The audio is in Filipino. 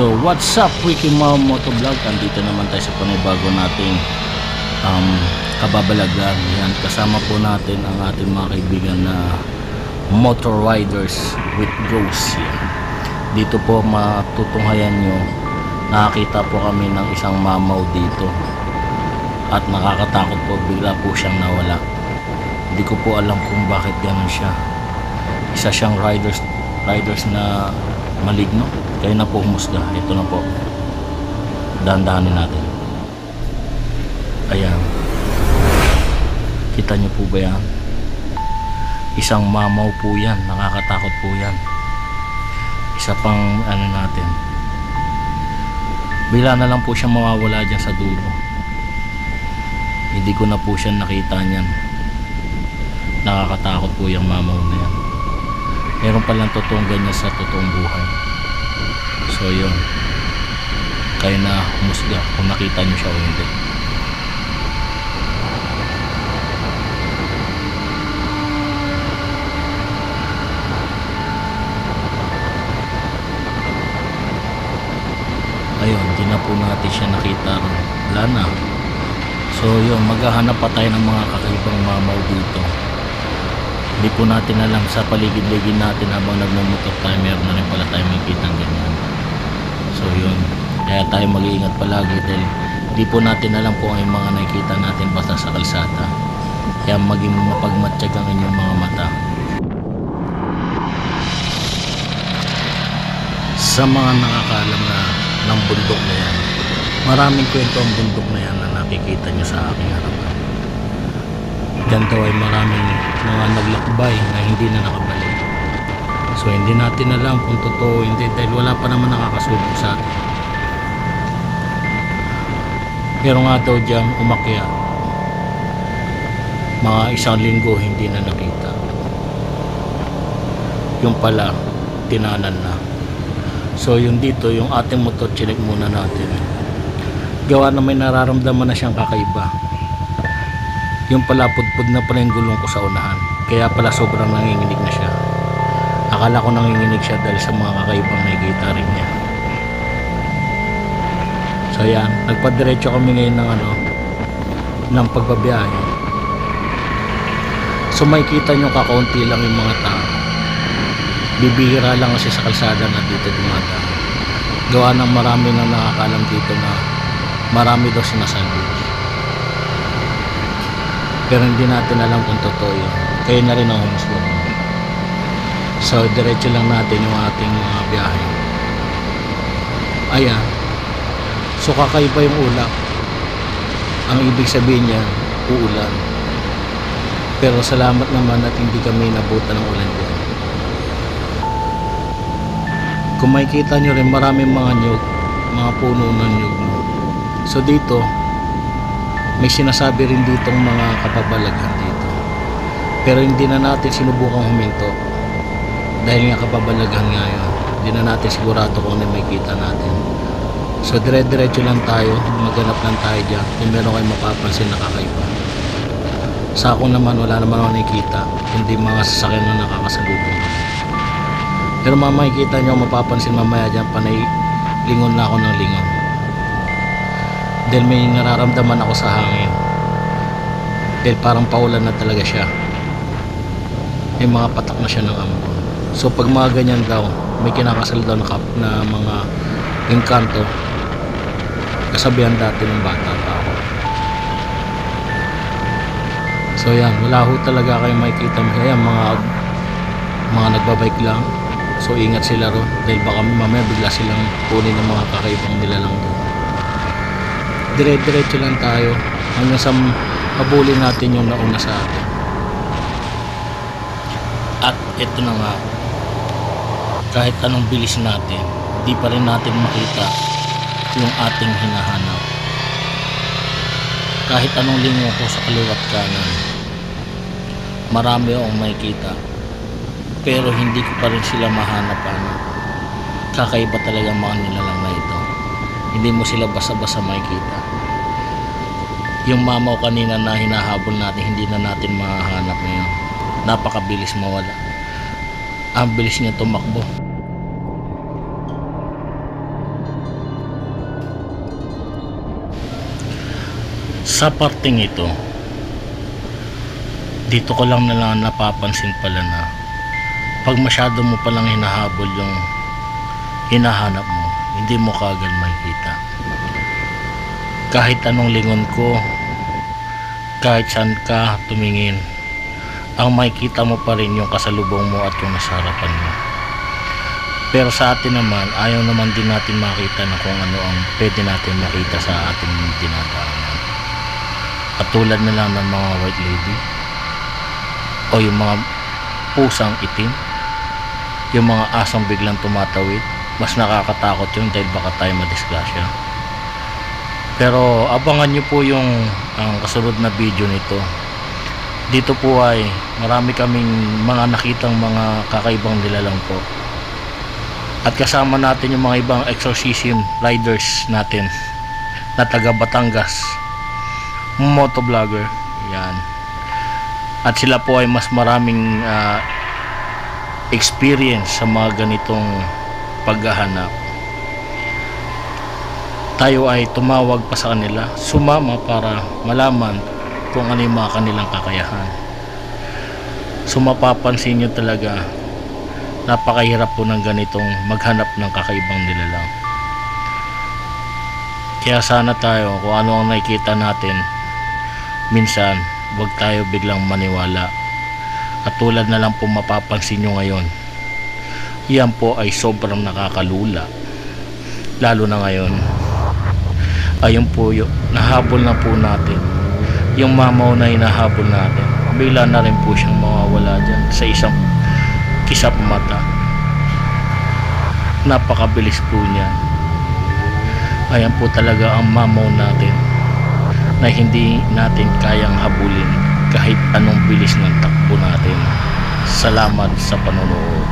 So what's up, Ricky Mom Motovlog? Andito naman tayo sa panibago nating kababalagan. Yan, kasama po natin ang ating mga kaibigan na motor riders with Ghost. Dito po matutunghayan nyo, nakakita po kami ng isang mamaw dito at nakakatakot po, bigla po siyang nawala. Hindi ko po alam kung bakit ganun siya. Isa siyang riders na maligno. Kayo na po humusga. Ito na po, dahan-dahanin natin. Ayan, kita nyo po ba yan? Isang mamaw po yan, nakakatakot po yan. Isa pang ano natin, bigla na lang po siya mawawala dyan sa dulo. Hindi ko na po siya nakita niyan. Nakakatakot po yung mamaw na yan. Meron palang totoong ganyan sa totoong buhay. So yun, kayo na humusga kung nakita nyo siya o hindi. Ayun, di na po natin siya nakita ron. Wala na. So yun, maghahanap pa tayo ng mga kakaibang mamaw dito. Hindi po natin alam, sa paligid-ligid natin habang nagmumotor tayo, meron na rin pala tayo makikita ng ganyan. So yun, kaya tayo mag-iingat palagi dahil hindi po natin alam kung ang mga nakikita natin basta sa kalsada. Kaya maging mapagmatsyag ang inyong mga mata. Sa mga nakakaalam na ng bundok na yan, maraming kwento ang bundok na yan na nakikita nyo sa aking harapan. Diyan daw ay maraming mga naglakbay na hindi na nakabalik. So hindi natin alam kung totoo hindi dahil wala pa naman nakakasulong sa atin. Pero nga daw dyan umakyat, mga 1 linggo hindi na nakita. Yung pala tinanan na. So yung dito, yung ating motor, chinek muna natin. Gawa na may nararamdaman na siyang kakaiba. Yung pala pudpud na pala yung gulong ko sa unahan. Kaya pala sobrang nanginginig na siya. Akala ko nanginginig siya dahil sa mga kakaibang nakikita rin niya. So yan, nagpadiretso kami ngayon ng pagbabiyahe. So makikita nyo kakaunti lang yung mga tao. Bibihira lang kasi sa kalsada na dito dumadaan. Gawa ng marami nang nakakalam dito na marami daw sinasalvage. Pero hindi natin alam kung totoo yun. Kayo na rin ang humusga. So diretso lang natin yung ating mga biyahe. Ayan. So kakaiba yung ulap. Ang ibig sabihin niya, uulan. Pero salamat naman at hindi kami nabutan ng ulan dyan. Kung makikita nyo rin, maraming mga nyug, mga puno ng nyug. So dito, may sinasabi rin ditong mga kababalaghan dito. Pero hindi na natin sinubukang huminto. Dahil nga kababalaghan nga yun. Hindi na natin sigurado kung ano may kita natin. So dire-diretso lang tayo, maghanap lang tayo dyan kung meron kayong mapapansin na kakaiba. Sa akin naman, wala naman ako nakikita, kundi mga sasakyan na nakakasalubong. Pero makikita nyo, mapapansin mamaya dyan, panay lingon na ako ng lingon. Dahil may nararamdaman ako sa hangin. Dahil parang paulan na talaga siya. May mga patak na siya ng ambon. So pag mga ganyan daw, may kinakasal daw na mga engkanto. Kasabihan dati ng bata pa ako. So yan, wala ho talaga kayo makikita. Kaya mga nagbabike lang. So ingat sila ron dahil baka mamaya bigla silang kunin ng mga kakaibang nilalang doon. Dire-diretso lang tayo hanggang sa habulin natin yung nauna sa atin. At ito na nga, kahit anong bilis natin, di pa rin natin makita yung ating hinahanap. Kahit anong lingo ko sa kaliwat kanan, marami akong makikita, pero hindi ko pa rin sila mahanap. Kakaiba talaga mga nilalang na ito. Hindi mo sila basa-basa makikita. Yung mamaw kanina na hinahabol natin, hindi na natin mahanap ngayon. Napakabilis mawala. Ang bilis niya tumakbo. Sa parteng ito, dito ko lang napapansin pala na pag masyado mo palang hinahabol yung hinahanap mo, hindi mo kaagad makikita. Kahit anong lingon ko, kahit saan ka tumingin, ang makikita mo pa rin yung kasalubong mo at yung nasa harapan mo. Pero sa atin naman, ayaw naman din natin makita na kung ano ang pwede natin makita sa ating dinadaanan. Katulad na lang ng mga white lady o yung mga pusang itim, yung mga asang biglang tumatawid. Mas nakakatakot yun dahil baka tayo madisgrasya. Pero abangan nyo po yung kasunod na video nito. Dito po ay marami kaming mga nakitang mga kakaibang nilalang po. At kasama natin yung mga ibang exorcism riders natin na taga Batangas, motovlogger. Yan. At sila po ay mas maraming experience sa mga ganitong paghahanap. Tayo ay tumawag pa sa kanila, sumama para malaman kung ano yung mga kanilang kakayahan. So mapapansin nyo talaga, napakahirap po ng ganitong maghanap ng kakaibang nilalang. Kaya sana tayo, kung ano ang nakikita natin, minsan huwag tayo biglang maniwala. At tulad na lang po mapapansin nyo ngayon, yan po ay sobrang nakakalula. Lalo na ngayon, ayun po yung nahabol na po natin, yung mamaw na hinahabol natin, bigla na rin po siyang mawawala dyan sa isang kisap mata. Napakabilis po niya. Ayan po talaga ang mamaw natin na hindi natin kayang habulin kahit anong bilis ng takbo natin. Salamat sa panonood.